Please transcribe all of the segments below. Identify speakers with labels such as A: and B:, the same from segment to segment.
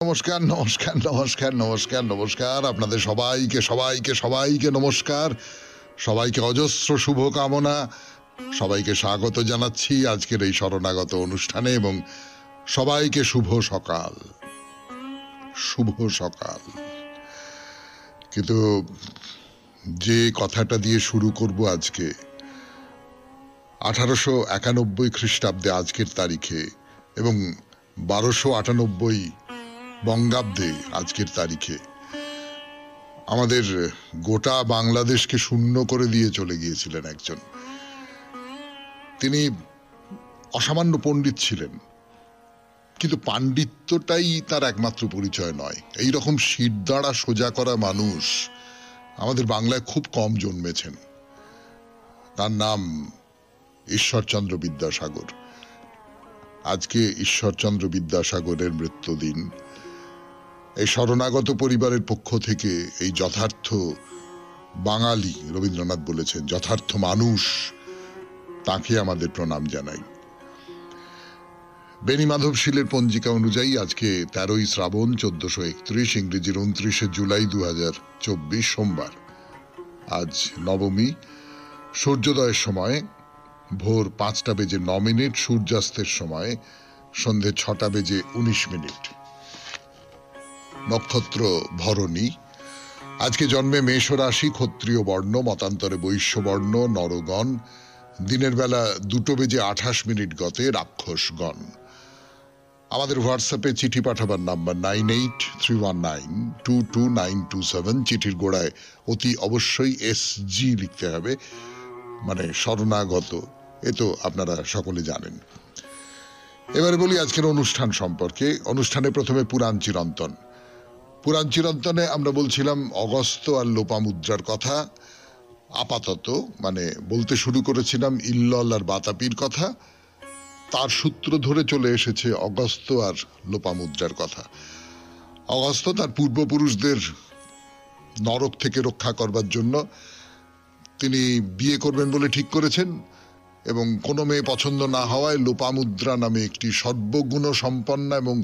A: নমস্কার নমস্কার নমস্কার নমস্কার নমস্কার আপনাদের সবাইকে সবাইকে সবাইকে নমস্কার, সবাইকে অজস্র শুভকামনা, সবাইকে স্বাগত জানাচ্ছি আজকের এই শরণাগত অনুষ্ঠানে এবং সবাইকে শুভ সকাল। শুভ সকাল। কিন্তু যে কথাটা দিয়ে শুরু করব আজকে, 1891 খ্রিস্টাব্দে আজকের তারিখে এবং 1298 বঙ্গাব্দে আজকের তারিখে আমাদের গোটা বাংলাদেশকে শূন্য করে দিয়ে চলে গিয়েছিলেন একজন। তিনি অসামান্য পণ্ডিত ছিলেন, কিন্তু পাণ্ডিত্যটাই তার একমাত্র পরিচয় নয়। এইরকম শিরদাঁড়া সোজা করা মানুষ আমাদের বাংলায় খুব কম জন্মেছেন। তার নাম ঈশ্বরচন্দ্র বিদ্যাসাগর। আজকে ঈশ্বরচন্দ্র বিদ্যাসাগরের মৃত্যুদিন। এই শরণাগত পরিবারের পক্ষ থেকে এই যথার্থ বাঙালি, রবীন্দ্রনাথ বলেছেন যথার্থ মানুষ, তাকে আমাদের প্রণাম জানাই। বেনি মাধবশীলের পঞ্জিকা অনুযায়ী আজকে 13ই শ্রাবণ 1431, ইংরেজির 29শে জুলাই 2024 সোমবার। আজ নবমী। সূর্যোদয়ের সময় ভোর 5:09, সূর্যাস্তের সময় সন্ধে 6:19। নক্ষত্র ভরণী। আজকে জন্মে মেষ রাশি, ক্ষত্রিয় বর্ণ, মতান্তরে বৈশ্য বর্ণ, নরগণ। দিনের বেলা 2:28 গতে রাক্ষসগণ। আমাদের হোয়াটসঅ্যাপে চিঠি পাঠাবার নাম্বার 9831922927। চিঠির গোড়ায় অতি অবশ্যই SG লিখতে হবে, মানে শরণাগত। এ তো আপনারা সকলে জানেন। এবারে বলি আজকের অনুষ্ঠান সম্পর্কে। অনুষ্ঠানে প্রথমে পুরাণ চিরন্তন। পুরাণ চিরন্তনে আমরা বলছিলাম অগস্ত্য আর লোপামুদ্রার কথা। আপাতত মানে বলতে শুরু করেছিলাম ইল্লল আর বাতাপির কথা। তার সূত্র ধরে চলে এসেছে অগস্ত্য আর লোপামুদ্রার কথা। অগস্ত্য তার পূর্বপুরুষদের নরক থেকে রক্ষা করবার জন্য তিনি বিয়ে করবেন বলে ঠিক করেছেন, এবং কোনো মেয়ে পছন্দ না হওয়ায় লোপামুদ্রা নামে একটি সর্বগুণ সম্পন্না এবং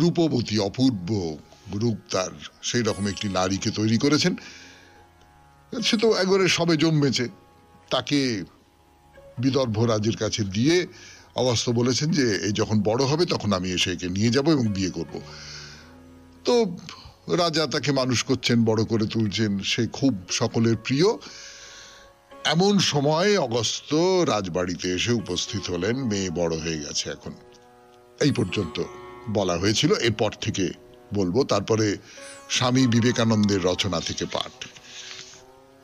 A: রূপবতী, অপূর্ব রূপ তার, সেই রকম একটি নারীকে তৈরি করেছেন। সে তো একবারে সবে জন্মেছে। তাকে বিদর্ভ রাজের কাছে দিয়ে অগস্ত্য বলেছেন যে এই যখন বড় হবে তখন আমি এসে একে নিয়ে যাব এবং বিয়ে করব। তো রাজা তাকে মানুষ করছেন, বড় করে তুলছেন, সে খুব সকলের প্রিয়। এমন সময় অগস্ত্য রাজবাড়িতে এসে উপস্থিত হলেন। মেয়ে বড় হয়ে গেছে এখন। এই পর্যন্ত বলা হয়েছিল, এরপর থেকে বলবো। তারপরে স্বামী বিবেকানন্দের রচনা থেকে পাঠ।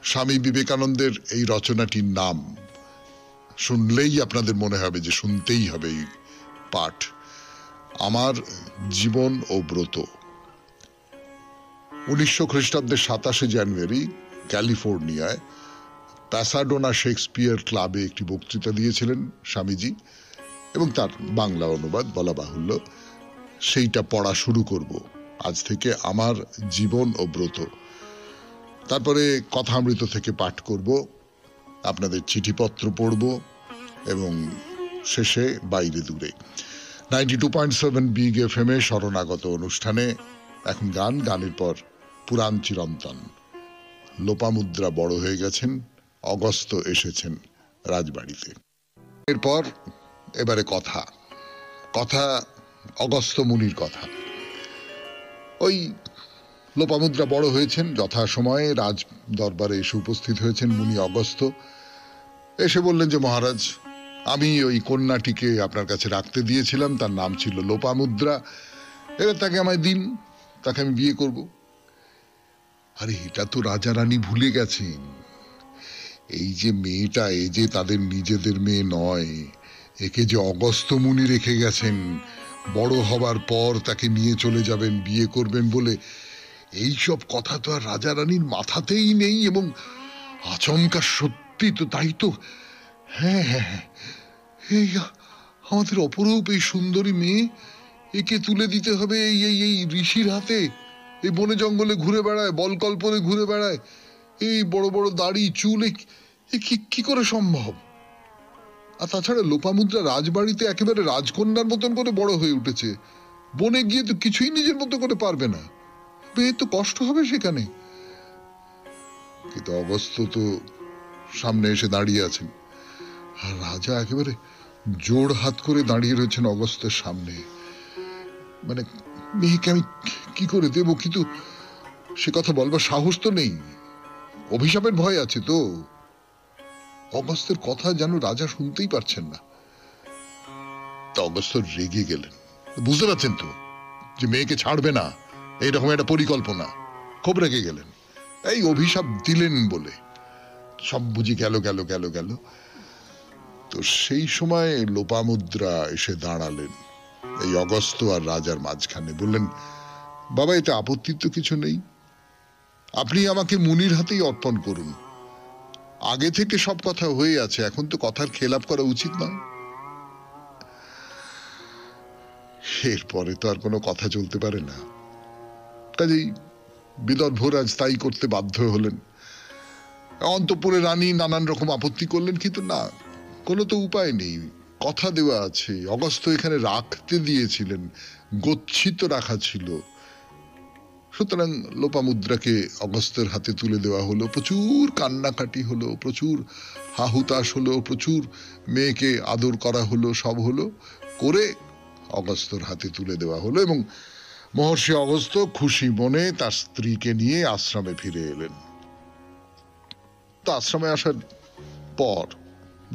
A: স্বামী বিবেকানন্দের এই রচনাটির নাম শুনলেই আপনাদের মনে হবে যে শুনতেই হবে এই পাঠ, আমার জীবন ও ব্রত। 1900 খ্রিস্টাব্দের 27শে জানুয়ারি ক্যালিফোর্নিয়ায় প্যাসাডোনা শেক্সপিয়ার ক্লাবে একটি বক্তৃতা দিয়েছিলেন স্বামীজি, এবং তার বাংলা অনুবাদ বলা বাহুল্য। সেইটা পড়া শুরু করব আজ থেকে, আমার জীবন ও ব্রত। তারপরে কথামৃত থেকে পাঠ করব, আপনাদের চিঠিপত্র পড়ব, এবং শেষে বাইরে দূরে 92.7 বিগ FM এ শরণাগত অনুষ্ঠানে এখন গান, গানের পর পুরাণ চিরন্তন। লোপামুদ্রা বড় হয়ে গেছেন, অগস্ত্য এসেছেন রাজবাড়িতে। এরপর এবারে কথা কথা অগস্ত্য মুনির কথা। ওই লোপামুদ্রা বড় হয়েছেন, যথাসময়ে রাজ দরবারে এসে উপস্থিত হয়েছেন মুনি অগস্ত্য। এসে বললেন যে মহারাজ, আমি ওই কন্যাটিকে আপনার কাছে রাখতে দিয়েছিলাম, তার নাম ছিল লোপামুদ্রা, এবার তাকে আমায় দিন, তাকে আমি বিয়ে করব। আরে এটা তো রাজা রানী ভুলে গেছেন। এই যে মেয়েটা, এ যে তাদের নিজেদের মেয়ে নয়, একে যে অগস্ত্য মুনি রেখে গেছেন, বড় হবার পর তাকে নিয়ে চলে যাবেন, বিয়ে করবেন বলে, এই সব কথা তো আর রাজা রানীর মাথাতেই নেই। এবং আচমকা সত্যি তো, তাই তো। হ্যাঁ হ্যাঁ হ্যাঁ, এই আমাদের অপরূপ এই সুন্দরী মেয়ে, একে তুলে দিতে হবে এই এই এই ঋষির হাতে। এই বনে জঙ্গলে ঘুরে বেড়ায়, বলকল্পনে ঘুরে বেড়ায়, এই বড় বড় দাড়ি চুল, কি করে সম্ভব? আর তাছাড়া লোপামুদ্রা রাজবাড়িতে একেবারে রাজকন্যার মতন করে বড় হয়ে উঠেছে। বনে গিয়ে তো কিছুই নিজের মতো করে পারবে না, মেয়ে তো কষ্ট হবে সেখানে। কিন্তু অগস্ত্য তো সামনে এসে দাঁড়িয়ে আছেন, আর রাজা একেবারে জোড় হাত করে দাঁড়িয়ে রয়েছেন অগস্ত্যের সামনে। মানে মেয়েকে আমি কি করে দেব, কিন্তু সে কথা বলবার সাহস তো নেই, অভিশাপের ভয় আছে তো। অগস্ত্যের কথা যেন রাজা শুনতেই পারছেন না। তা অগস্ত্য রেগে গেলেন, বুঝতে পারছেন তো যে মেয়েকে ছাড়বে না, এইরকম একটা পরিকল্পনা। খুব রেগে গেলেন, এই অভিশাপ দিলেন বলে সব বুঝি গেল গেল গেল গেল। তো সেই সময় লোপামুদ্রা এসে দাঁড়ালেন এই অগস্ত্য আর রাজার মাঝখানে, বললেন, বাবা এতে আপত্তির তো কিছু নেই, আপনি আমাকে মুনির হাতেই অর্পণ করুন। আগে থেকে সব কথা হয়ে আছে, এখন তো কথার খেলাপ করা উচিত নয়। এরপরে তো আর কোনো কথা চলতে পারে না, কাজেই বিদর্ভরাজ তাই করতে বাধ্য হলেন। অন্তঃপুরে রানী নানান রকম আপত্তি করলেন, কিন্তু না, কোনো তো উপায় নেই, কথা দেওয়া আছে, অগস্ত্য এখানে রাখতে দিয়েছিলেন, গচ্ছিত রাখা ছিল। সুতরাং লোপামুদ্রাকে অগস্ত্যের হাতে তুলে দেওয়া হলো। প্রচুর কান্নাকাটি হলো, প্রচুর হাহুতাশ হলো, প্রচুর মেয়েকে আদর করা হলো, সব হলো, করে অগস্ত্যর হাতে তুলে দেওয়া হলো। এবং মহর্ষি অগস্ত্য খুশি মনে তার স্ত্রীকে নিয়ে আশ্রমে ফিরে এলেন। তো আশ্রমে আসার পর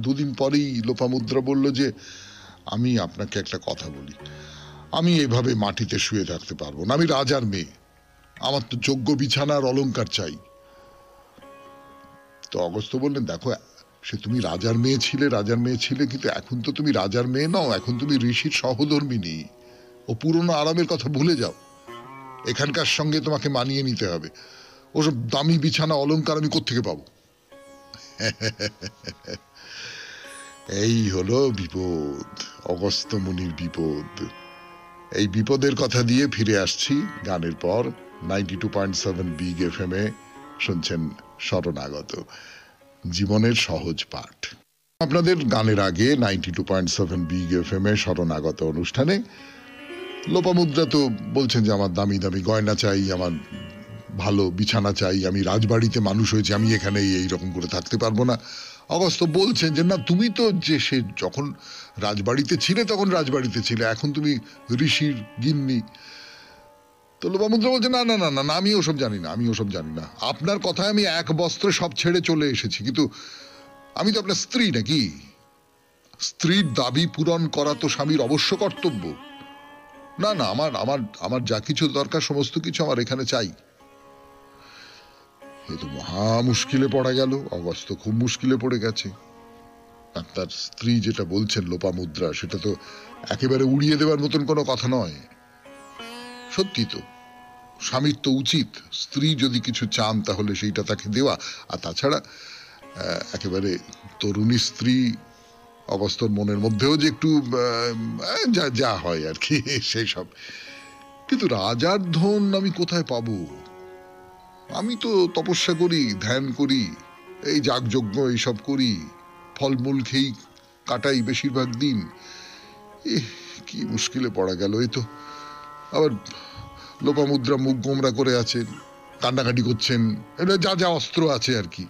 A: দুদিন পরেই লোপামুদ্রা বলল যে, আমি আপনাকে একটা কথা বলি, আমি এভাবে মাটিতে শুয়ে থাকতে পারবো না, আমি রাজার মেয়ে, আমার তো যোগ্য বিছানার অলংকার চাই। তো অগস্ত্য বললেন, দেখো, সে তুমি রাজার মেয়ে ছিলে, রাজার মেয়ে ছিলে, কিন্তু এখন তো তুমি রাজার মেয়ে নও, এখন তুমি ঋষির সহধর্মিণী। ও পুরনো আরামের কথা ভুলে যাও, এখানকার সঙ্গে তোমাকে মানিয়ে নিতে হবে। ওসব দামি বিছানা অলংকার আমি কোত্থেকে পাবো? এই হলো বিপদ, অগস্ত্য মুনির বিপদ। এই বিপদের কথা দিয়ে ফিরে আসছি গানের পর। 92.7 বিগ FM এ শুনছেন শরণাগত, জীবনের সহজ পাঠ। আপনাদের গানের আগে 92.7 বিগ FM এ শরণাগত অনুষ্ঠানে লোপামুদ্রা তো বলছেন যে আমার দামি দামি গয়না চাই, আমার ভালো বিছানা চাই, আমি রাজবাড়িতে মানুষ হয়েছি, আমি এখানে এইরকম করে থাকতে পারবো না। অগস্ত্য বলছেন যে, না, তুমি তো যে সে যখন রাজবাড়িতে ছিলে তখন রাজবাড়িতে ছিলে, এখন তুমি ঋষির গিন্নি। তো লোপামুদ্রা বলছে, না না না না না, আমি ওসব জানি না, আমি ওসব জানি না, আপনার কথায় আমি এক বস্ত্রে সব ছেড়ে চলে এসেছি, কিন্তু আমি তো আপনার স্ত্রী নাকি? স্ত্রীর দাবি পূরণ করা তো স্বামীর অবশ্য কর্তব্য। না না, আমার আমার আমার যা কিছু দরকার সমস্ত কিছু আমার এখানে চাই। এ তো মহা মুশকিলে পড়া গেল, অগস্ত্য খুব মুশকিলে পড়ে গেছে। আর তার স্ত্রী যেটা বলছেন লোপামুদ্রা, সেটা তো একেবারে উড়িয়ে দেওয়ার মতন কোনো কথা নয়। সত্যি তো, স্বামীর তো উচিত স্ত্রী যদি কিছু চান তাহলে সেইটা তাকে দেওয়া। আর তাছাড়া একেবারে তরুণী স্ত্রী, অগস্ত্যর মনের মধ্যেও যে একটু যা যা হয় আর কি সেই সব। কিন্তু রাজার ধন আমি কোথায় পাবো? আমি তো তপস্যা করি, ধ্যান করি, এই যাগযজ্ঞ এইসব করি, ফলমূল খেয়েই কাটাই বেশিরভাগ দিন। কি মুশকিলে পড়া গেল। এই তো আবার লোপামুদ্রা মুখ গোমরা করে আছেন, কান্নাকাটি করছেন, যা যা অস্ত্র আছে আর কি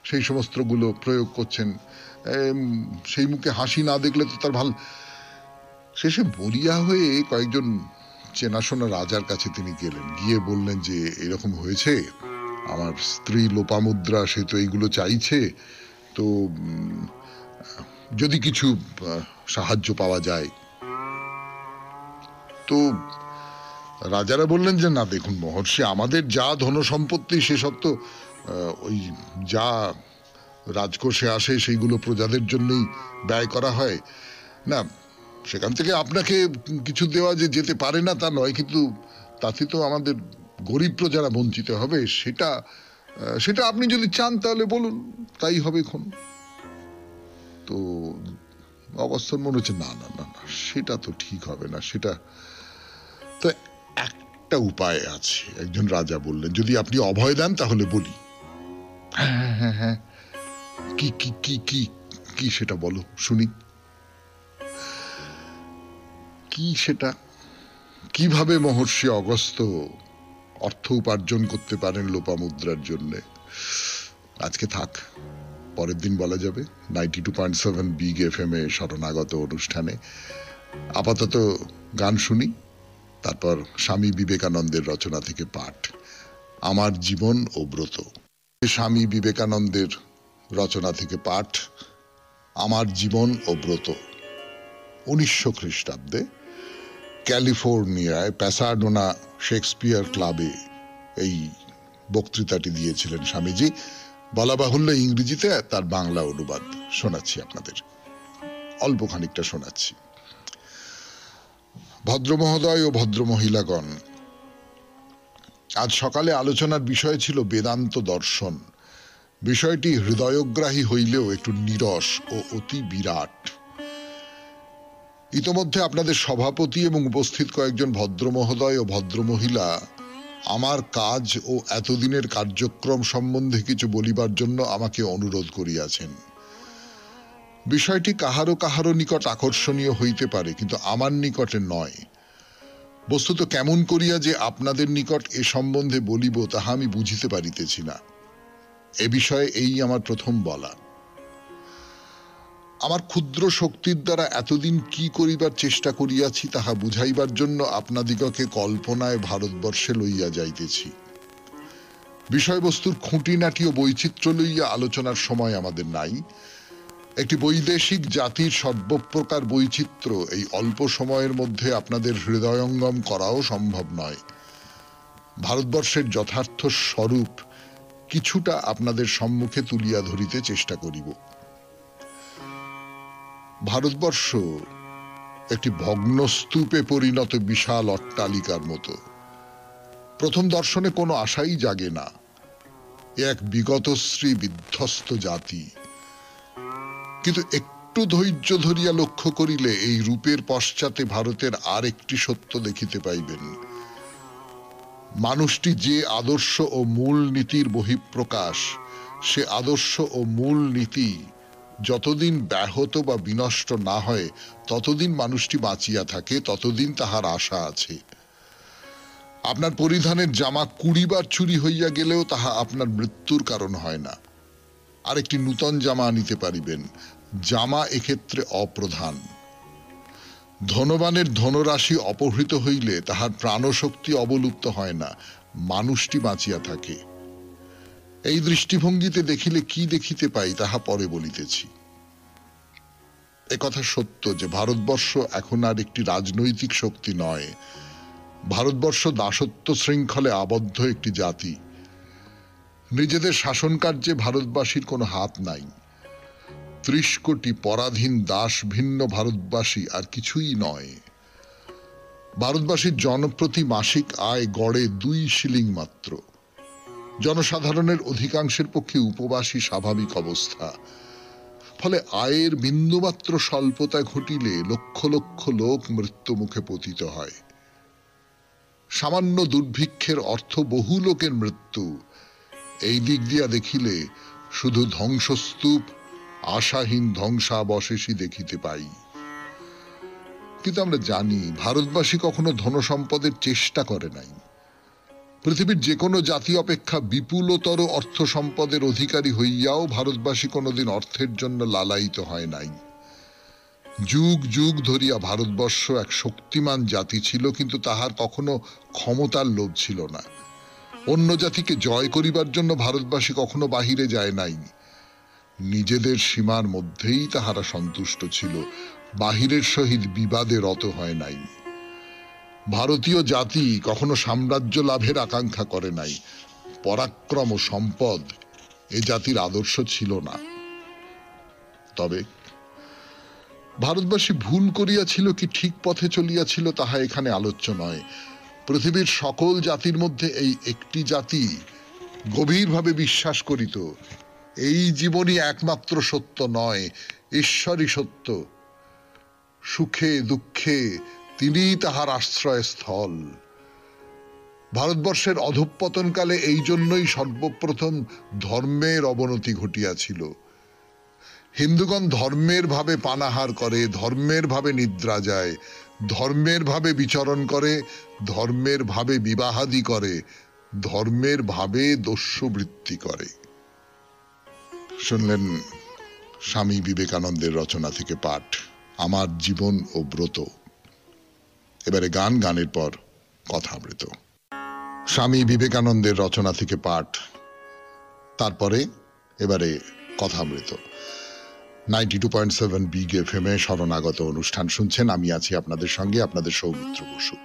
A: সেই সমস্তগুলো প্রয়োগ করছেন। সেই মুখে হাসি না দেখলে তো তার ভাল। শেষে বলিয়া হয়ে কয়েকজন চেনাশোনা রাজার কাছে তিনি গেলেন, গিয়ে বললেন যে এরকম হয়েছে, আমার স্ত্রী লোপামুদ্রা সে তো এইগুলো চাইছে, তো যদি কিছু সাহায্য পাওয়া যায়। তো রাজারা বললেন যে, না দেখুন মহর্ষি, আমাদের যা ধনসম্পত্তি সেসব তো ওই যা রাজকোষে আসে সেইগুলো প্রজাদের জন্যই ব্যয় করা হয়, না সেখান থেকে আপনাকে কিছু দেওয়া যে যেতে পারে না তা নয়, কিন্তু তাতে তো আমাদের গরিব প্রজারা বঞ্চিত হবে, সেটা সেটা আপনি যদি চান তাহলে বলুন, তাই হবে এখন। তো অগস্ত্যর মনে হচ্ছে, না না না না, সেটা তো ঠিক হবে না, সেটা তো একটা উপায় আছে। একজন রাজা বললেন, যদি আপনি অভয় দেন তাহলে বলি। হ্যাঁ হ্যাঁ হ্যাঁ, কি কি কি কি কি সেটা বলো শুনি। কি সেটা? কিভাবে মহর্ষি অগস্ত্য অর্থ উপার্জন করতে পারেন লোপামুদ্রার জন্য, আজকে থাক, পরের দিন বলা যাবে 92.7 বিগ FM এ শরণাগত অনুষ্ঠানে। আপাতত গান শুনি, তারপর স্বামী বিবেকানন্দের রচনা থেকে পাঠ, আমার জীবন ও ব্রত। স্বামী বিবেকানন্দের রচনা থেকে পাঠ, আমার জীবন ও ব্রত। 1900 খ্রিস্টাব্দে ক্যালিফোর্নিয়ায় প্যাসাডোনা শেক্সপিয়ার ক্লাবে এই বক্তৃতাটি দিয়েছিলেন স্বামীজি। বলা বাহুল্য ইংরেজিতে তার বাংলা অনুবাদ শোনাচ্ছি আপনাদের, অল্প খানিকটা শোনাচ্ছি। ভদ্রমহোদয় ও ভদ্রমহিলাগণ, আজ সকালে আলোচনার বিষয় ছিল বেদান্ত দর্শন। বিষয়টি হৃদয়গ্রাহী হইলেও একটু নীরস ও অতি বিরাট। ইতোমধ্যে আপনাদের সভাপতি এবং উপস্থিত কয়েকজন ভদ্রমহোদয় ও ভদ্রমহিলা আমার কাজ ও এতদিনের কার্যক্রম সম্বন্ধে কিছু বলিবার জন্য আমাকে অনুরোধ করিয়াছেন। বিষয়টি কাহারো কাহারো নিকট আকর্ষণীয় হইতে পারে, কিন্তু আমার নিকটে নয়। বস্তুত কেমন করিয়া যে আপনাদের নিকট এ সম্বন্ধে বলিব তাহা আমি বুঝিতে পারিতেছি না। এ বিষয়ে এই আমার প্রথম বলা। আমার ক্ষুদ্র শক্তির দ্বারা এতদিন কি করিবার চেষ্টা করিয়াছি তাহা বুঝাইবার জন্য আপনাদিগকে কল্পনায় ভারতবর্ষে লইয়া যাইতেছি। বিষয়বস্তুর খুঁটিনাটি ও বৈচিত্র্য লইয়া আলোচনার সময় আমাদের নাই। একটি বৈদেশিক জাতির সর্বপ্রকার বৈচিত্র্য এই অল্প সময়ের মধ্যে আপনাদের হৃদয়ঙ্গম করাও সম্ভব নয়। ভারতবর্ষের যথার্থ স্বরূপ কিছুটা আপনাদের সম্মুখে তুলিয়া ধরিতে চেষ্টা করিব। ভারতবর্ষ একটি ভগ্নস্তূপে পরিণত বিশাল অট্টালিকার মতো। প্রথম দর্শনে কোনো আশাই জাগে না। এক বিগতশ্রী বিধ্বস্ত জাতি। কিন্তু একটু ধৈর্য ধরিয়া লক্ষ্য করিলে এই রূপের পশ্চাতে ভারতের আর একটি সত্য দেখিতে পাইবেন। মানুষটি যে আদর্শ ও মূল নীতির বহিঃপ্রকাশ, সে আদর্শ ও মূল নীতি যতদিন ব্যাহত বা বিনষ্ট না হয় ততদিন মানুষটি বাঁচিয়া থাকে, ততদিন তাহার আশা আছে। আপনার পরিধানের জামা 20 বার চুরি হইয়া গেলেও তাহা আপনার মৃত্যুর কারণ হয় না। আরেকটি নূতন জামা আনিতে পারিবেন। জামা এক্ষেত্রে অপ্রধান। ধনবানের ধনরাশি অপহৃত হইলে তাহার প্রাণশক্তি অবলুপ্ত হয় না, মানুষটি বাঁচিয়া থাকে। এই দৃষ্টিভঙ্গিতে দেখিলে কি দেখিতে পাই তাহা পরে বলিতেছি। একথা সত্য যে ভারতবর্ষ এখন আর একটি রাজনৈতিক শক্তি নয়। ভারতবর্ষ দাসত্ব শৃঙ্খলে আবদ্ধ একটি জাতি। নিজেদের শাসন কার্যে ভারতবাসীর কোনো হাত নাই। 30 কোটি পরাধীন দাস ভিন্ন ভারতবাসী আর কিছুই নয়। ভারতবাসীর জনপ্রতি মাসিক আয় গড়ে 2 শিলিং মাত্র। জনসাধারণের অধিকাংশের পক্ষে উপবাসী স্বাভাবিক অবস্থা। ফলে আয়ের বিন্দুমাত্র স্বল্পতা ঘটিলে লক্ষ লক্ষ লোক মৃত্যু মুখে পতিত হয়। সামান্য দুর্ভিক্ষের অর্থ বহু লোকের মৃত্যু। এই দিক দিয়া দেখিলে শুধু ধ্বংসস্তূপ, আশাহীন ধ্বংসাবশেষই দেখিতে পাই। কিন্তু আমরা জানি ভারতবাসী কখনো ধনসম্পদের চেষ্টা করে নাই। পৃথিবীর যে কোনো জাতি অপেক্ষা বিপুলতর অর্থ সম্পদের অধিকারী হইয়াও ভারতবাসী কোনোদিন অর্থের জন্য লালায়িত হয় নাই। যুগ যুগ ধরিয়া ভারতবর্ষ এক শক্তিমান জাতি ছিল, কিন্তু তাহার কখনো ক্ষমতার লোভ ছিল না। অন্য জাতিকে জয় করিবার জন্য ভারতবাসী কখনো বাহিরে যায় নাই। নিজেদের সীমার মধ্যেই তাহারা সন্তুষ্ট ছিল, বাহিরের সহিত বিবাদে রত হয় নাই। ভারতীয় জাতি কখনো সাম্রাজ্য লাভের আকাঙ্ক্ষা করে নাই। পরাক্রম ও সম্পদ এ জাতির আদর্শ ছিল না। তবে ভারতবাসী ভুল করিয়াছিল কি ঠিক পথে চলিয়াছিল তাহা এখানে আলোচ্য নয়। পৃথিবীর সকল জাতির মধ্যে এই একটি জাতি গভীরভাবে বিশ্বাস করিত, এই জীবনই একমাত্র সত্য নয়, ঈশ্বরই সত্য। সুখে দুঃখে তিনিই তাহার আশ্রয়স্থল। ভারতবর্ষের অধঃপতনকালে এই জন্যই সর্বপ্রথম ধর্মের অবনতি ঘটিয়াছিল। হিন্দুগণ ধর্মের ভাবে পানাহার করে, ধর্মের ভাবে নিদ্রা যায়, ধর্মের ভাবে বিচরণ করে, ধর্মের ভাবে বিবাহাদি করে, ধর্মের ভাবে দস্যুবৃত্তি করে। শুনলেন স্বামী বিবেকানন্দের রচনা থেকে পাঠ, আমার জীবন ও ব্রত। এবারে গান, গানের পর কথামৃত। স্বামী বিবেকানন্দের রচনা থেকে পাঠ, তারপরে এবারে কথামৃত। 92.7 বিগ এফএম এ শরণাগত অনুষ্ঠান শুনছেন। আমি আছি আপনাদের সঙ্গে, আপনাদের সৌমিত্র বসু।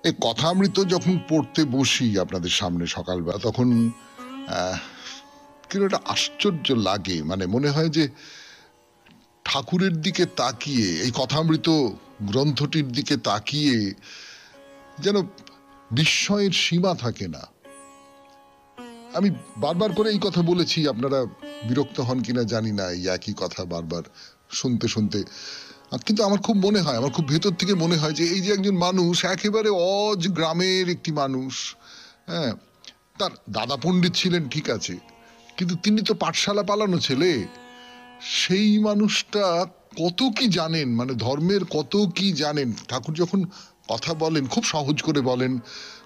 A: এই কথামৃত যখন পড়তে বসি আপনাদের সামনে সকালবেলা, তখন কিন্তু একটা আশ্চর্য লাগে। মানে মনে হয় যে ঠাকুরের দিকে তাকিয়ে, এই কথামৃত গ্রন্থটির দিকে তাকিয়ে যেন বিস্ময়ের সীমা থাকে না। আমি বারবার করে এই কথা বলেছি, আপনারা বিরক্ত হন কিনা জানি না এই একই কথা বারবার শুনতে শুনতে, কিন্তু আমার খুব মনে হয়, আমার খুব ভেতর থেকে মনে হয় যে এই যে একজন মানুষ, একেবারে অজ গ্রামের একটি মানুষ, হ্যাঁ, তার দাদা পণ্ডিত ছিলেন ঠিক আছে, কিন্তু তিনি তো পাঠশালা পালানো ছেলে। সেই মানুষটা কত কি জানেন, মানে ধর্মের কত কি জানেন। ঠাকুর যখন কথা বলেন খুব সহজ করে বলেন,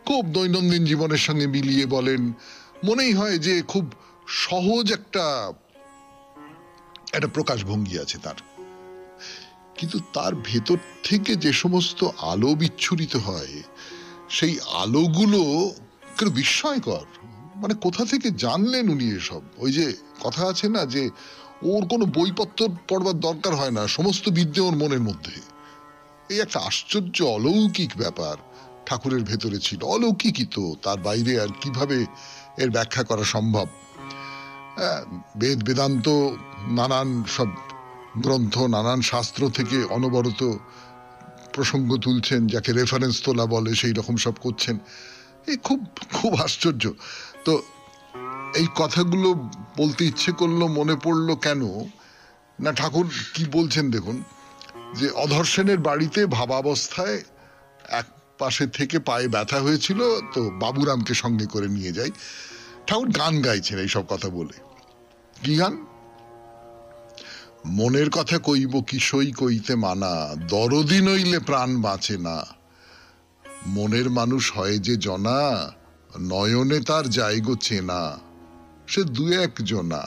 A: খুব দৈনন্দিন জীবনের সঙ্গে মিলিয়ে বলেন, মনেই হয় যে খুব সহজ একটা প্রকাশভঙ্গি আছে তার। কিন্তু তার ভেতর থেকে যে সমস্ত আলো বিচ্ছুরিত হয়, সেই আলোগুলো বিস্ময়কর। মানে কোথা থেকে জানলেন উনি এসব? ওই যে কথা আছে না যে ওর কোনো বইপত্র পড়বার দরকার হয় না, সমস্ত বিদ্যে ওর মনের মধ্যে। এই একটা আশ্চর্য অলৌকিক ব্যাপার ঠাকুরের ভেতরে ছিল। অলৌকিকই তো, তার বাইরে আর কিভাবে এর ব্যাখ্যা করা সম্ভব? বেদ বেদান্ত নানান সব গ্রন্থ, নানান শাস্ত্র থেকে অনবরত প্রসঙ্গ তুলছেন, যাকে রেফারেন্স তোলা বলে, সেই রকম সব করছেন। এই খুব খুব আশ্চর্য। তো এই কথাগুলো বলতে ইচ্ছে করলো, মনে পড়লো কেন না, ঠাকুর কি বলছেন দেখুন, যে অধর সেনের বাড়িতে ভাবাবস্থায় এক পাশে থেকে পায়ে ব্যথা হয়েছিল, তো বাবুরামকে সঙ্গে করে নিয়ে যাই। ঠাকুর গান গাইছেন এইসব কথা বলে। কি গান? মনের কথা কইব কি সই কইতে মানা, দরদি নইলে প্রাণ বাঁচে না। মনের মানুষ হয় যে জনা, নয়নে তার জায়গো চেনা। সে দু এক জনা,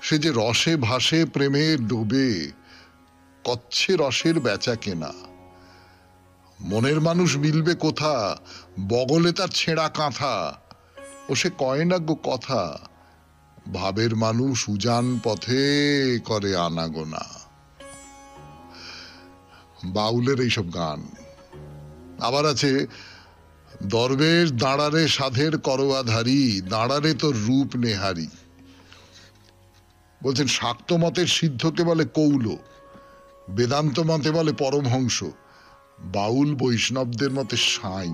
A: সে যে রসে ভাসে প্রেমে ডোবে, কচ্ছে রসের বেচা কেনা। মনের মানুষ মিলবে কোথা, বগলে তার ছেঁড়া কাঁথা। ও সে কয় না গো কথা, ভাবের মানুষ উজান পথে করে আনাগোনা। বাউলের এইসব গান। আবার আছে, দরবেশ দাঁড়ারে সাধের করোয়াধারী, দাঁড়ারে তোর রূপ নেহারি। বলছেন শাক্ত মতের সিদ্ধকে বলে কৌল, বেদান্ত মতে বলে পরমহংস, বাউল বৈষ্ণবদের মতে সাঁই।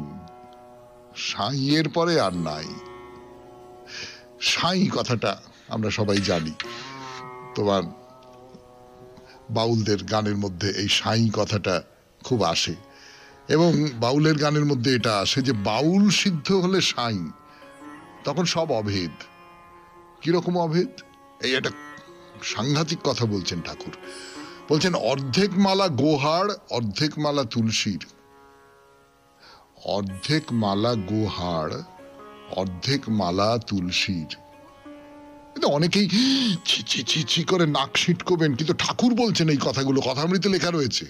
A: সাঁইয়ের পরে আর নাই। সাঁই কথাটা আমরা সবাই জানি, তোমার বাউলদের গানের মধ্যে এই সাঁই কথাটা খুব আসে। এবং বাউলের গানের মধ্যে এটা আসে যে বাউল সিদ্ধ হলে সাঁই, তখন সব অভেদ। কিরকম অভেদ? এই একটা সাংঘাতিক কথা বলছেন ঠাকুর। বলছেন অর্ধেক মালা গোহার, অর্ধেক মালা তুলসীর। অর্ধেক মালা গোহার, অর্ধেক মালা তুলসীর। অনেকেই ছি ছি ছি ছি করে নাক ছিটকবেন, কিন্তু ঠাকুর বলছেন এই কথাগুলো, কথামৃতে লেখা রয়েছে।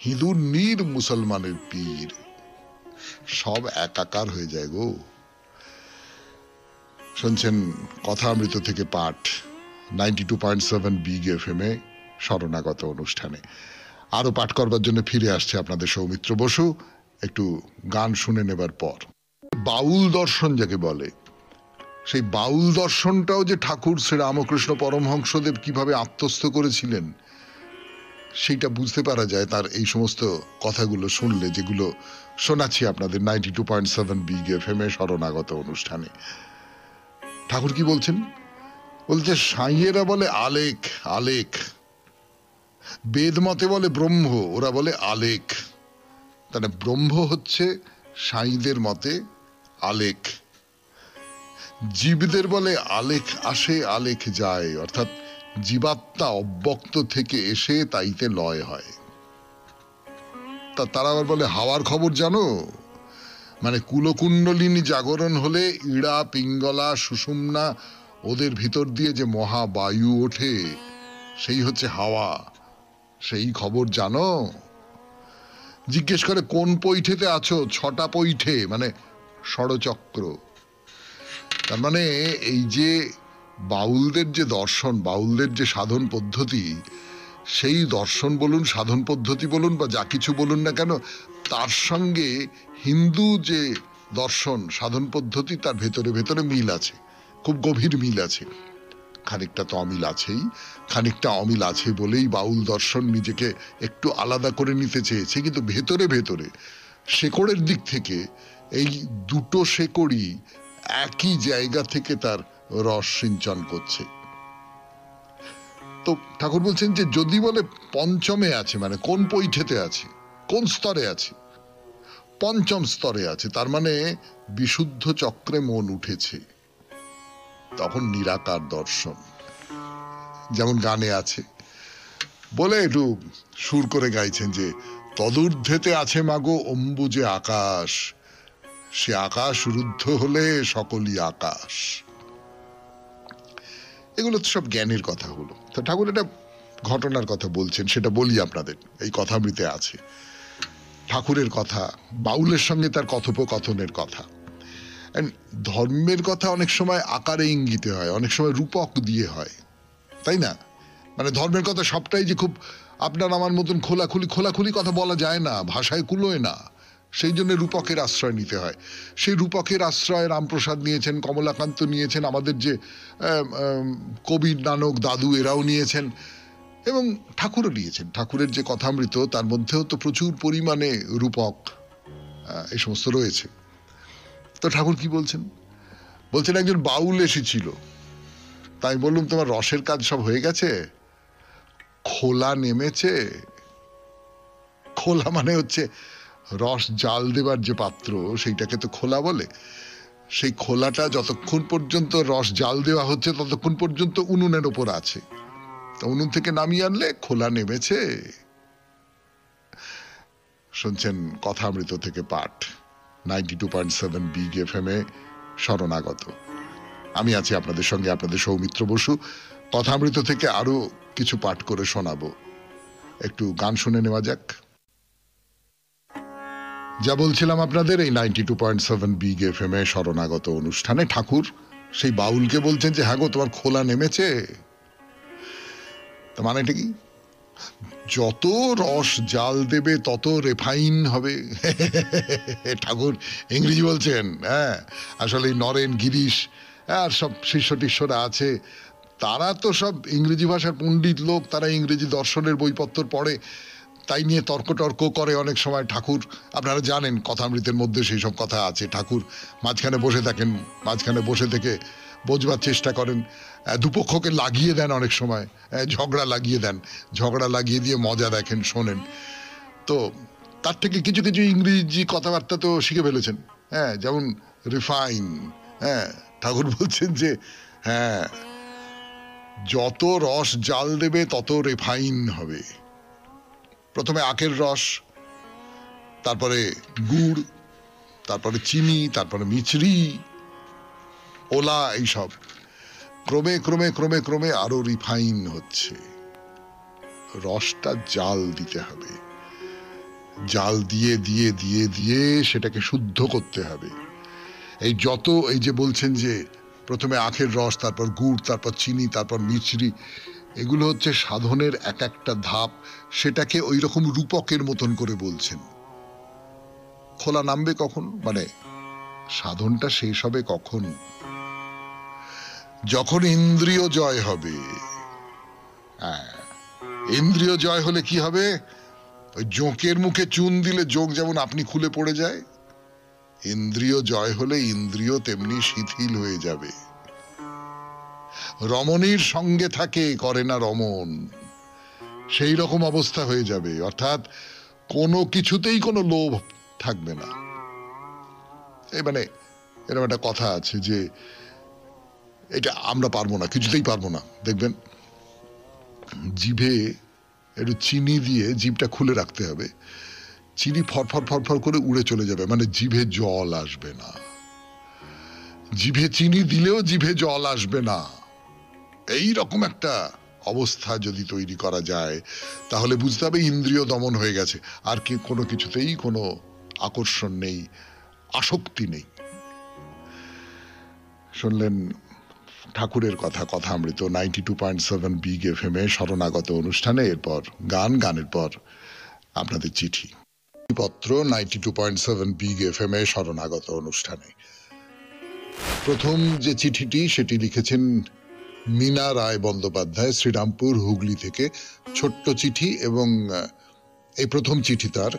A: হিঁদুর নীর, মুসলমানের পীর, সব একাকার হয়ে যায় গো। শুনছেন কথামৃত থেকে পাঠ, 92.7 বিগ এফএম এ শরণাগত অনুষ্ঠানে। আরো পাঠ করবার জন্য ফিরে আসছে আপনাদের সৌমিত্র বসু, একটু গান শুনে নেবার পর। বাউল দর্শন যাকে বলে, সেই বাউল দর্শনটাও যে ঠাকুর শ্রী রামকৃষ্ণ পরমহংসদেব কিভাবে আত্মস্থ করেছিলেন, সেইটা বুঝতে পারা যায় তার এই সমস্ত কথাগুলো শুনলে, যেগুলো শোনাচ্ছি আপনাদের 92.7 বিগ এফএম এ শরণাগত অনুষ্ঠানে। ঠাকুর কি বলছেন? বলছে সাঁইয়েরা বলে আলেখ, আলেখ। বেদ মতে বলে ব্রহ্ম, ওরা বলে আলেখ। তাহলে ব্রহ্ম হচ্ছে সাঁইদের মতে আলেখ। জীবদের বলে আলেখ আসে আলেখ যায়, অর্থাৎ জীবাত্মা অব্যক্ত থেকে এসে তাইতে লয় হয়। তারা আবার বলে হাওয়ার খবর জানো, মানে কুলকুণ্ডলিনী জাগরণ হলে ইড়া পিঙ্গলা সুষুম্না ওদের ভিতর দিয়ে যে মহাবায়ু ওঠে সেই হচ্ছে হাওয়া, সেই খবর জানো? জিজ্ঞেস করে কোন পৈঠেতে আছো, 6টা পৈঠে মানে ষড়চক্র। তার মানে এই যে বাউলদের যে দর্শন, বাউলদের যে সাধন পদ্ধতি, সেই দর্শন বলুন, সাধন পদ্ধতি বলুন বা যা কিছু বলুন না কেন, তার সঙ্গে হিন্দু যে দর্শন সাধন পদ্ধতি তার ভেতরে ভেতরে মিল আছে, খুব গভীর মিল আছে। খানিকটা তো অমিল আছেই, খানিকটা অমিল আছে বলেই বাউল দর্শন নিজেকে একটু আলাদা করে নিতে চেয়েছে, কিন্তু ভেতরে ভেতরে শেকড়ের দিক থেকে এই দুটো শেকড়ই একই জায়গা থেকে তার রস সিঞ্চন করছে। তো ঠাকুর বলছেন যে যদি বলে পঞ্চমে আছে, মানে কোন পৈঠেতে আছে, কোন স্তরে আছে, পঞ্চম স্তরে আছে, তার মানে বিশুদ্ধ চক্রে মন উঠেছে, তখন নিরাকার দর্শন। যেমন গানে আছে, বলে একটু সুর করে গাইছেন যে তদূর্ধ্বেতে আছে মাগো অম্বুজে আকাশ, সে আকাশ রুদ্ধ হলে সকলই আকাশ। এগুলো তো সব জ্ঞানের কথা হলো। তো ঠাকুর এটা ঘটনার কথা বলছেন, সেটা বলি আপনাদের, এই কথামৃতে আছে ঠাকুরের কথা, বাউলের সঙ্গে তার কথোপকথনের কথা। ধর্মের কথা অনেক সময় আকারে ইঙ্গিতে হয়, অনেক সময় রূপক দিয়ে হয়, তাই না? মানে ধর্মের কথা সবটাই যে খুব আপনার আমার মতন খোলাখুলি কথা বলা যায় না, ভাষায় কুলোয় না, সেই জন্য রূপকের আশ্রয় নিতে হয়। সেই রূপকের আশ্রয় রামপ্রসাদ নিয়েছেন, কমলাকান্ত নিয়েছেন, আমাদের যে কবি নানক দাদু এরাও নিয়েছেন, এবং ঠাকুরও নিয়েছেন। ঠাকুরের যে কথামৃত তার মধ্যেও তো প্রচুর পরিমাণে রূপক এই সমস্ত রয়েছে। তো ঠাকুর কি বলছেন? বলছেন একজন বাউল এসেছিল, তাই বললুম তোমার রসের কাজ সব হয়ে গেছে? খোলা নেমেছে। খোলা মানে হচ্ছে রস জাল দেবার যে পাত্র, সেইটাকে তো খোলা বলে। সেই খোলাটা যতক্ষণ পর্যন্ত রস জাল দেওয়া হচ্ছে ততক্ষণ পর্যন্ত উনুনের ওপর আছে, তো উনুন থেকে নামিয়ে আনলে খোলা নেমেছে। শুনছেন কথামৃত থেকে পাঠ, 92.7 বিগ এফএম এ শরণাগত। আমি আছি আপনাদের সঙ্গে, আপনাদের সৌমিত্র বসু। কথামৃত থেকে আরো কিছু পাঠ করে শোনাবো, একটু গান শুনে নেওয়া যাক। যা বলছিলাম আপনাদের, এই 92.7 বিগ এফএম এ শরণাগত অনুষ্ঠানে ঠাকুর সেই বাউলকে বলছেন যে হ্যাঁ গো, তোমার খোলা নেমেছে। তো মানেটা কি? যত রস জাল দেবে তত রেফাইন হবে। ঠাকুর ইংরেজি বলছেন। হ্যাঁ, আসলে নরেন গিরিশ আর সব শিষ্য টিষ্যরা আছে, তারা তো সব ইংরেজি ভাষার পণ্ডিত লোক, তারা ইংরেজি দর্শনের বইপত্র পড়ে, তাই নিয়ে তর্ক করে অনেক সময়। ঠাকুর আপনারা জানেন কথামৃতের মধ্যে সেই সব কথা আছে। ঠাকুর মাঝখানে বসে থাকেন, মাঝখানে বসে থেকে বোঝবার চেষ্টা করেন, দুপক্ষকে লাগিয়ে দেন, অনেক সময় ঝগড়া লাগিয়ে দেন, ঝগড়া লাগিয়ে দিয়ে মজা দেখেন, শোনেন। তো তার থেকে কিছু কিছু ইংরেজি কথাবার্তা তো শিখে ফেলেছেন। হ্যাঁ, যেমন রিফাইন। হ্যাঁ, ঠাকুর বলছেন যে হ্যাঁ, যত রস জাল দেবে তত রিফাইন হবে। প্রথমে আখের রস, তারপরে গুড়, তারপরে চিনি, তারপরে মিছরি, ওলা, এইসব ক্রমে ক্রমে ক্রমে ক্রমে আরো রিফাইন হচ্ছে। রসটা জাল দিতে হবে, জাল দিয়ে দিয়ে দিয়ে দিয়ে সেটাকে শুদ্ধ করতে হবে। এই যত, এই যে বলছেন যে প্রথমে আখের রস, তারপর গুড়, তারপর চিনি, তারপর মিছরি, এগুলো হচ্ছে সাধনের এক একটা ধাপ। সেটাকে ওই রকম রূপকের মতন করে বলছেন। খোলা নামবে কখন? মানে সাধনটা শেষ হবে কখন? যখন ইন্দ্রিয় জয় হবে। হ্যাঁ, ইন্দ্রিয় জয় হলে কি হবে? ওই জোঁকের মুখে চুন দিলে জোঁক যেমন আপনি খুলে পড়ে যায়, ইন্দ্রিয় জয় হলে ইন্দ্রিয় তেমনি শিথিল হয়ে যাবে। রমণীর সঙ্গে থাকে, করে না রমণ, সেই রকম অবস্থা হয়ে যাবে। অর্থাৎ কোনো কিছুতেই কোনো লোভ থাকবে না। এই মানে এরকম একটা কথা আছে যে এটা আমরা পারবো না, কিছুতেই পারবো না। দেখবেন জিভে একটু চিনি দিয়ে জিভটা খুলে রাখতে হবে, চিনি ফরফর ফরফর করে উড়ে চলে যাবে, মানে জিভে জল আসবে না। জিভে চিনি দিলেও জিভে জল আসবে না, এই রকম একটা অবস্থা যদি তৈরি করা যায় তাহলে বুঝতে হবে ইন্দ্রিয় দমন হয়ে গেছে, আর কি কোনো কিছুতেই কোনো আকর্ষণ নেই, আসক্তি নেই। শুনলেন ঠাকুরের কথা, কথামৃত 92.7 বিগ এফএম এ শরণাগত অনুষ্ঠানে। এরপর গান, গানের পর আপনাদের চিঠি পত্র 92.7 বিগ এফএম এ শরণাগত অনুষ্ঠানে। প্রথম যে চিঠিটি সেটি লিখেছেন মীনা রায় বন্দ্যোপাধ্যায়, শ্রীরামপুর হুগলি থেকে। ছোট্ট চিঠি এবং এই প্রথম চিঠি তার,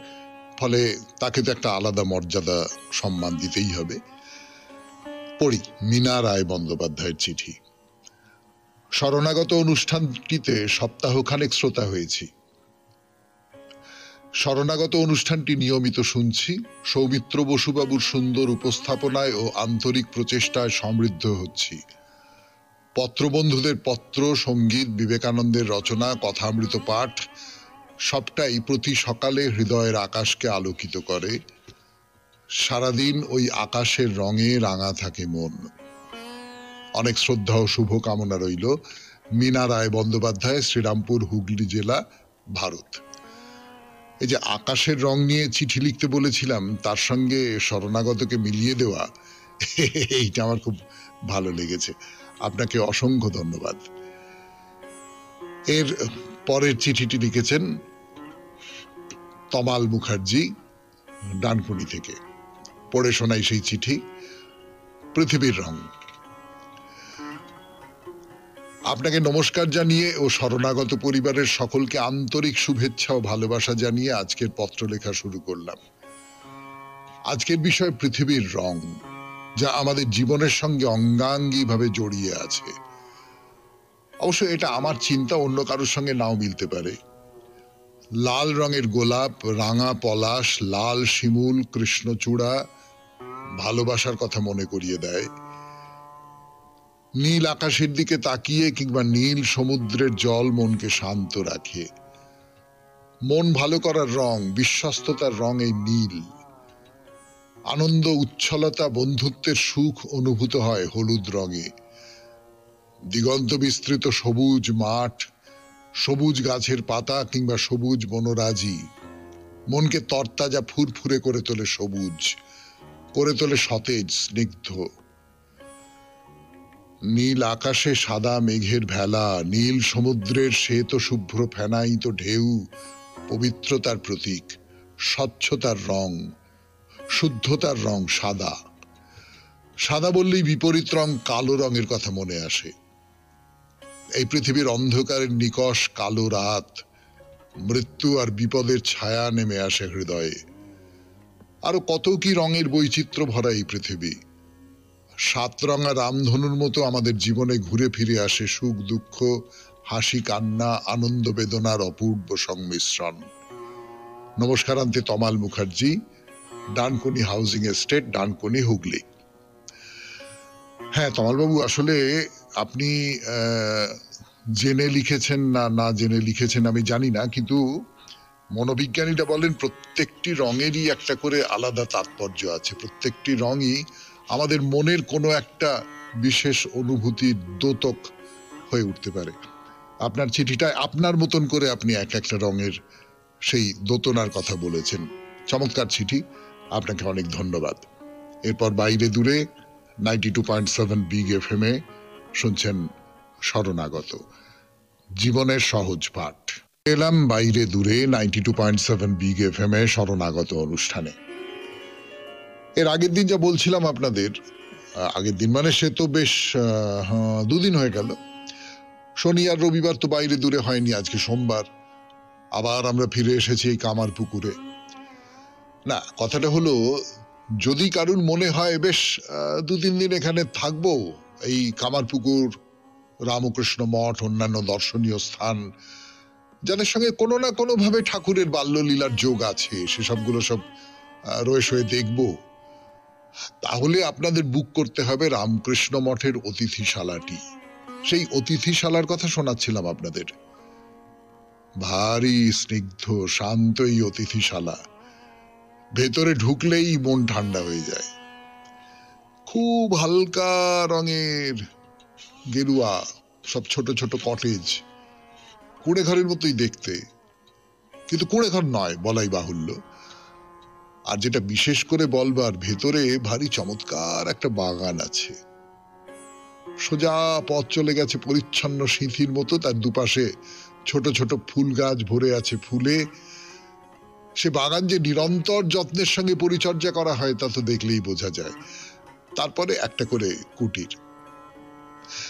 A: ফলে তাকে তো একটা আলাদা মর্যাদা সম্মান দিতেই হবে। পড়ি মীনা রায় বন্দ্যোপাধ্যায়ের চিঠি। শরণাগত অনুষ্ঠানটিতে সপ্তাহখানেক শ্রোতা হয়েছি। শরণাগত অনুষ্ঠানটি নিয়মিত শুনছি। সৌমিত্র বসুবাবুর সুন্দর উপস্থাপনায় ও আন্তরিক প্রচেষ্টায় সমৃদ্ধ হচ্ছি। পত্রবন্ধুদের পত্র, সঙ্গীত, বিবেকানন্দের রচনা, কথামৃত পাঠ সবটাই প্রতি সকালে হৃদয়ের আকাশকে আলোকিত করে। সারাদিন ওই আকাশের রঙে রাঙা থাকে মন। অনেক শ্রদ্ধা ও শুভকামনা রইল। মীনা রায় বন্দ্যোপাধ্যায়, শ্রীরামপুর, হুগলি জেলা, ভারত। এই যে আকাশের রং নিয়ে চিঠি লিখতে বলেছিলাম, তার সঙ্গে শরণাগতকে মিলিয়ে দেওয়া, এইটা আমার খুব ভালো লেগেছে। আপনাকে অসংখ্য ধন্যবাদ। এর পরের চিঠিটি লিখেছেন তমাল মুখার্জি, ডানকুনি থেকে। পড়ে শোনাই সেই চিঠি। পৃথিবীর রং। আপনাকে নমস্কার জানিয়ে ও শরণাগত পরিবারের সকলকে আন্তরিক শুভেচ্ছা ও ভালোবাসা জানিয়ে আজকের পত্র লেখা শুরু করলাম। আজকের বিষয় পৃথিবীর রং, যা আমাদের জীবনের সঙ্গে অঙ্গাঙ্গিভাবে জড়িয়ে আছে। অবশ্য এটা আমার চিন্তা, অন্য কারোর সঙ্গে নাও মিলতে পারে। লাল রঙের গোলাপ, রাঙা পলাশ, লাল শিমুল, কৃষ্ণচূড়া ভালোবাসার কথা মনে করিয়ে দেয়। নীল আকাশের দিকে তাকিয়ে কিংবা নীল সমুদ্রের জল মনকে শান্ত রাখে। মন ভালো করার রং, বিশ্বস্ততার রং এই নীল। আনন্দ, উচ্ছলতা, বন্ধুত্বের সুখ অনুভূত হয় হলুদ রঙে। দিগন্ত বিস্তৃত সবুজ মাঠ, সবুজ গাছের পাতা কিংবা সবুজ বনরাজি মনকে তরতাজা ফুরফুরে করে তোলে, সবুজ করে তোলে, সতেজ, স্নিগ্ধ। নীল আকাশে সাদা মেঘের ভেলা, নীল সমুদ্রের শ্বেত শুভ্র ফেনায়িত ঢেউ পবিত্রতার প্রতীক, স্বচ্ছতার রং, শুদ্ধতার রং সাদা। সাদা বললেই বিপরীত রং কালো রঙের কথা মনে আসে। এই পৃথিবীর অন্ধকারের নিকষ কালো রাত, মৃত্যু আর বিপদের ছায়া নেমে আসে হৃদয়ে। আরো কত কি রঙের বৈচিত্র্য ভরা এই পৃথিবী। সাতরঙা রামধনুর মতো আমাদের জীবনে ঘুরে ফিরে আসে সুখ দুঃখ, হাসি কান্না, আনন্দ বেদনার অপূর্ব সংমিশ্রণ। নমস্কারান্তে তমাল মুখার্জি, ডানকুনি হাউজিং এস্টেট, ডানকুনি, হুগলি। হ্যাঁ তমালবাবু, আসলে আপনি জেনে লিখেছেন না না জেনে লিখেছেন আমি জানি না, কিন্তু মনোবিজ্ঞানীরা বলেন প্রত্যেকটি রঙেরই একটা করে আলাদা তাৎপর্য আছে। প্রত্যেকটি রঙই আমাদের মনের কোনো একটা বিশেষ অনুভূতির দ্যোতক হয়ে উঠতে পারে। আপনার চিঠিটায় আপনার মতন করে আপনি এক একটা রঙের সেই দোতনার কথা বলেছেন। চমৎকার চিঠি, আপনাকে অনেক ধন্যবাদ। এরপর বাইরে দূরে 92.7 বিগ এফএম এ শুনছেন শরণাগত, জীবনের সহজ পাঠ। এলাম বাইরে দূরে 92.7 বিগ এফএম এ শরণাগত অনুষ্ঠানে। এর আগের দিন যা বলছিলাম আপনাদের, আগের দিন মানে সে তো বেশ দুদিন হয়ে গেল। শনি আর রবিবার তো বাইরে দূরে হয়নি, আজকে সোমবার। আবার আমরা ফিরে এসেছি এই কামার পুকুরে। না, কথাটা হলো, যদি কারুর মনে হয় বেশ 2-3 দিন এখানে থাকবো, এই কামার পুকুর, রামকৃষ্ণ মঠ, অন্যান্য দর্শনীয় স্থান যাদের সঙ্গে কোনো না কোনো ভাবে ঠাকুরের বাল্যলীলার যোগ আছে, সেসবগুলো সব রয়ে সয়ে দেখবো, তাহলে আপনাদের বুক করতে হবে রামকৃষ্ণ মঠের অতিথিশালাটি। সেই অতিথিশালার কথা শোনাচ্ছিলাম আপনাদের। ভারী স্নিগ্ধ শান্ত এই অতিথিশালা। ভেতরে ঢুকলেই মন ঠান্ডা হয়ে যায়। খুব হালকা রঙের গেরুয়া সব ছোট ছোট কটেজ, কুঁড়ে ঘরের মতোই দেখতে, কিন্তু কুঁড়ে ঘর নয় বলাই বাহুল্য। আর যেটা বিশেষ করে বলবার, ভেতরে ভারী চমৎকার একটা বাগান আছে। সোজা পথ চলে গেছে পরিচ্ছন্ন সিঁথির মতো, তার দুপাশে ছোট ছোট ফুল গাছ ভরে আছে ফুলে। সে বাগান যে নিরন্তর যত্নের সঙ্গে পরিচর্যা করা হয় তা তো দেখলেই বোঝা যায়। তারপরে একটা করে কুটির।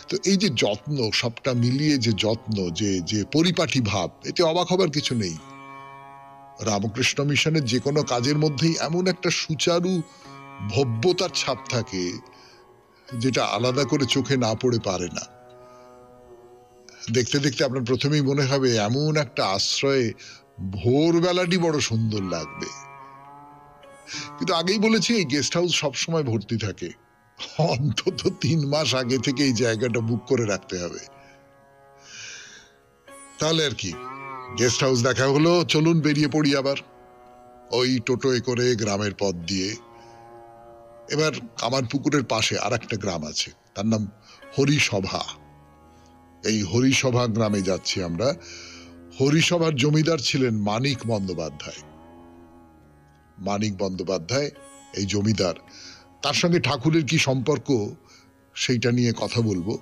A: তো এই যে যত্ন, সবটা মিলিয়ে যে যত্ন, যে যে পরিপাটি ভাব, এতে অবাক হবার কিছু নেই। রামকৃষ্ণ মিশনের যে কোনো কাজের মধ্যেই এমন একটা সুচারু ভব্যতার ছাপ থাকে যেটা আলাদা করে চোখে না পড়ে পারে না। দেখতে দেখতে আপনার প্রথমেই মনে হবে এমন একটা আশ্রয়ে ভোরবেলাটি বড় সুন্দর লাগবে। কিন্তু আগেই বলেছি, এই গেস্ট হাউস সবসময় ভর্তি থাকে। অন্তত 3 মাস আগে থেকে এই জায়গাটা বুক করে রাখতে হবে। তাহলে আর কি, গেস্ট হাউস দেখা হলো, চলুন বেরিয়ে পড়ি আবার ওই টোটোয় করে গ্রামের পথ দিয়ে। এবার আমার পুকুরের পাশে আর একটা গ্রাম আছে, তার নাম হরিসভা। এই হরিসভা গ্রামে যাচ্ছি আমরা। হরিসভার জমিদার ছিলেন মানিক বন্দ্যোপাধ্যায়। মানিক বন্দ্যোপাধ্যায় এই জমিদার, তার সঙ্গে ঠাকুরের কি সম্পর্ক সেইটা নিয়ে কথা বলবো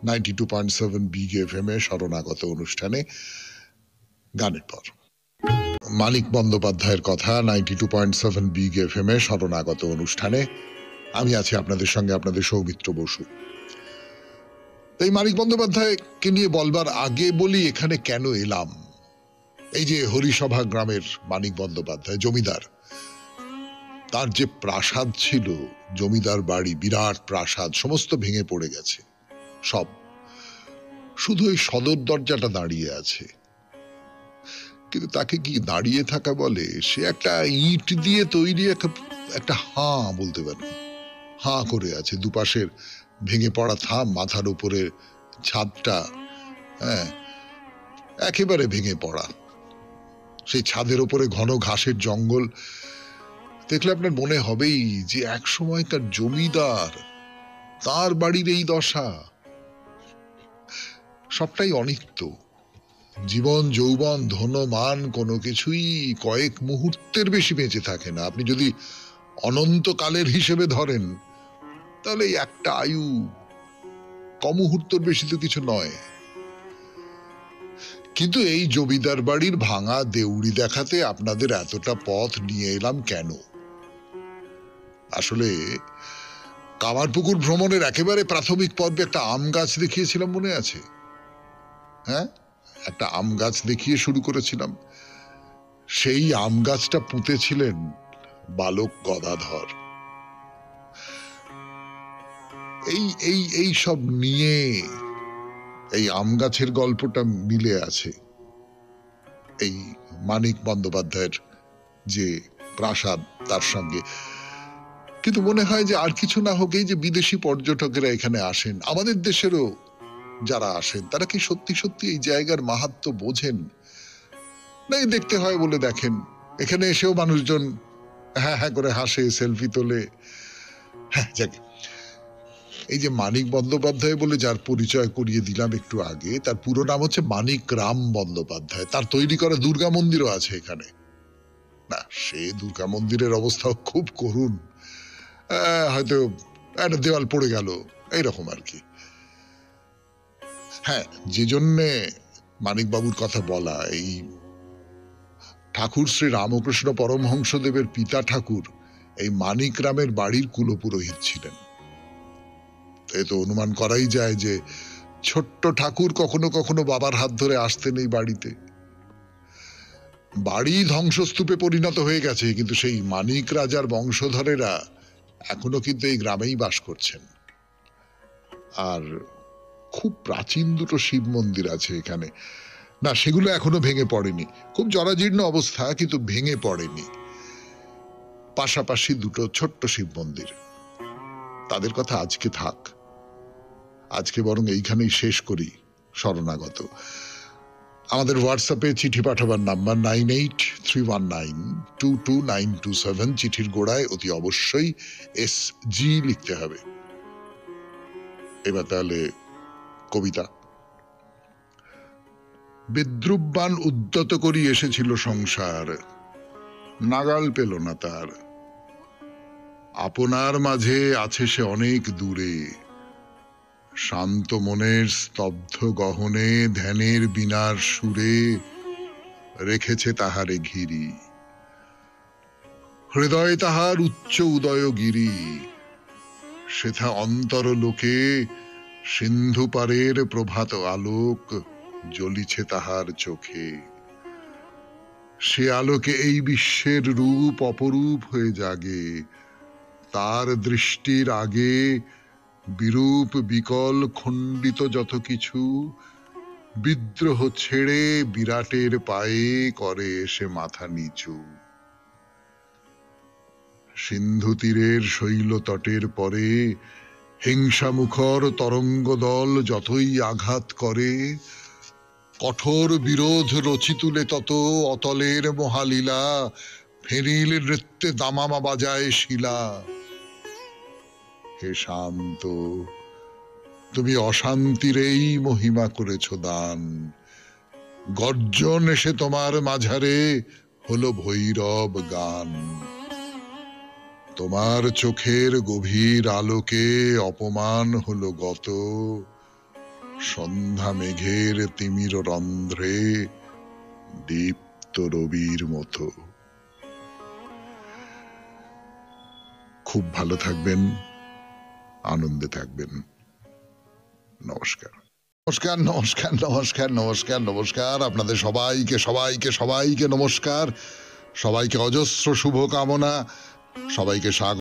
A: 92.7 বিগ এফএম এ শরণাগত অনুষ্ঠানে, গানের পর। মানিক বন্দ্যোপাধ্যায়ের কথা 92.7 বিগ এফএম এ শরণাগত অনুষ্ঠানে। আমি আছি আপনাদের সঙ্গে, আপনাদের সৌমিত্র বসু। এই মানিক বন্দ্যোপাধ্যায়কে নিয়ে বলবার আগে বলি এখানে কেন এলাম। এই যে হরিসভা গ্রামের মানিক বন্দ্যোপাধ্যায় জমিদার, তার যে প্রাসাদ ছিল, জমিদার বাড়ি, বিরাট প্রাসাদ, সমস্ত ভেঙে পড়ে গেছে সব। শুধু এই সদর দরজাটা দাঁড়িয়ে আছে। কিন্তু তাকে কি দাঁড়িয়ে থাকা বলে? সে একটা ইট দিয়ে তৈরি একটা হাঁ বলতে পারেন, হাঁ করে আছে। দুপাশের ভেঙে পড়া থাম, মাথার উপরে ছাদটা একেবারে ভেঙে পড়া। সেই ছাদের উপরে ঘন ঘাসের জঙ্গল। দেখলে আপনার মনে হবেই যে এক সময়কার জমিদার, তার বাড়ির এই দশা। সবটাই অনিত্য। জীবন, যৌবন, ধন, মান কোনো কিছুই কয়েক মুহূর্তের বেশি বেঁচে থাকে না। আপনি যদি অনন্তকালের হিসেবে ধরেন তাহলে এই একটা আয়ু, কমুহূর্তর বেশি তো কিছু নয়। কিন্তু এই জমিদার বাড়ির ভাঙা দেউড়ি দেখাতে আপনাদের এতটা পথ নিয়ে এলাম কেন? আসলে কামারপুকুর ভ্রমণের একেবারে প্রাথমিক পর্বে একটা আম গাছ দেখিয়েছিলাম, মনে আছে? হ্যাঁ, একটা আম গাছ দেখিয়ে শুরু করেছিলাম। সেই আম গাছটা পুঁতেছিলেন বালক গদাধর। এই সব নিয়ে এই আম গাছের গল্পটা মিলে আছে এই মানিক বন্দ্যোপাধ্যায়ের যে প্রাসাদ তার সঙ্গে। কিন্তু মনে হয় যে আর কিছু না হোক, এই যে বিদেশি পর্যটকেরা এখানে আসেন, আমাদের দেশেরও যারা আসেন, তারা কি সত্যি সত্যি এই জায়গার মাহাত্ম্য বোঝেন? না দেখতে হয় বলে দেখেন। এখানে এসেও মানুষজন হ্যাঁ হ্যাঁ করে হাসে, সেলফি তোলে। হ্যাঁ, যাক, এই যে মানিক বন্দ্যোপাধ্যায় বলে যার পরিচয় করিয়ে দিলাম একটু আগে, তার পুরো নাম হচ্ছে মানিক রাম বন্দ্যোপাধ্যায়। তার তৈরি করা দুর্গা মন্দিরও আছে এখানে। না, সে দুর্গা মন্দিরের অবস্থাও খুব করুণ। হয়তো একটা দেওয়াল পড়ে গেল, এইরকম আর কি। হ্যাঁ, যে জন্যে মানিকবাবুর কথা বলা, এই ঠাকুর শ্রী রামকৃষ্ণ পরমহংসদেবের পিতা ঠাকুর এই মানিক রামের বাড়ির কুলপুরোহিত ছিলেন। এ তো অনুমান করাই যায় যে ছোট্ট ঠাকুর কখনো কখনো বাবার হাত ধরে আসতেন এই বাড়িতে। বাড়ি ধ্বংসস্তূপে পরিণত হয়ে গেছে, কিন্তু সেই মানিক রাজার বংশধরেরা এখনো কিন্তু এই গ্রামেই বাস করছেন। আর খুব প্রাচীন দুটো শিব মন্দির আছে এখানে। না, সেগুলো এখনো ভেঙে পড়েনি, খুব জরাজীর্ণ অবস্থা, কিন্তু ভেঙে পড়েনি। পাশাপাশি দুটো ছোট্ট শিব মন্দির, তাদের কথা আজকে থাক। আজকে বরং এইখানেই শেষ করি শরণাগত। আমাদের হোয়াটসঅ্যাপে চিঠি পাঠাবার নাম্বার 9831922927। চিঠির গোড়ায় অতি অবশ্যই SG লিখতে হবে। এবার তাহলে কবিতা। বিদ্রুপবান উদ্যত করি এসেছিল সংসার, নাগাল পেল না তার। আপনার মাঝে আছে সে অনেক দূরে, শান্ত মনের স্তব্ধ গহনে ধ্যানের বীণার সুরে রেখেছে তাহারে ঘিরি। হৃদয় তাহার উচ্চ উদয়গিরি, সেথা অন্তর লোকে সিন্ধু পারের প্রভাত আলোক জ্বলিছে তাহার চোখে। সে আলোকে এই বিশ্বের রূপ অপরূপ হয়ে জাগে, তার দৃষ্টির আগে বিরূপ বিকল খণ্ডিত যত কিছু বিদ্রোহ ছেড়ে বিরাটের পায়ে করে এসে মাথা নিচু। সিন্ধু তীরের শৈল তটের পরে হিংসামুখর তরঙ্গ দল যতই আঘাত করে, কঠোর বিরোধ রচি তুলে তত অতলের মহালীলা, ফেরিল নৃত্যে দামামা বাজায় শিলা। হে শান্ত, তুমি অশান্তিরেই মহিমা করেছ দান, গর্জন এসে তোমার মাঝারে হলো ভৈরব গান। তোমার চোখের গভীর আলোকে অপমান হলো গত, সন্ধ্যা মেঘের তিমির রন্ধ্রে দীপ্ত রবির মতো। খুব ভালো থাকবেন, আনন্দে থাকবেন। নমস্কার নমস্কার নমস্কার নমস্কার নমস্কার নমস্কার। আপনাদের সবাইকে সবাইকে সবাইকে নমস্কার, সবাইকে অজস্র শুভকামনা, সবাইকে স্বাগত।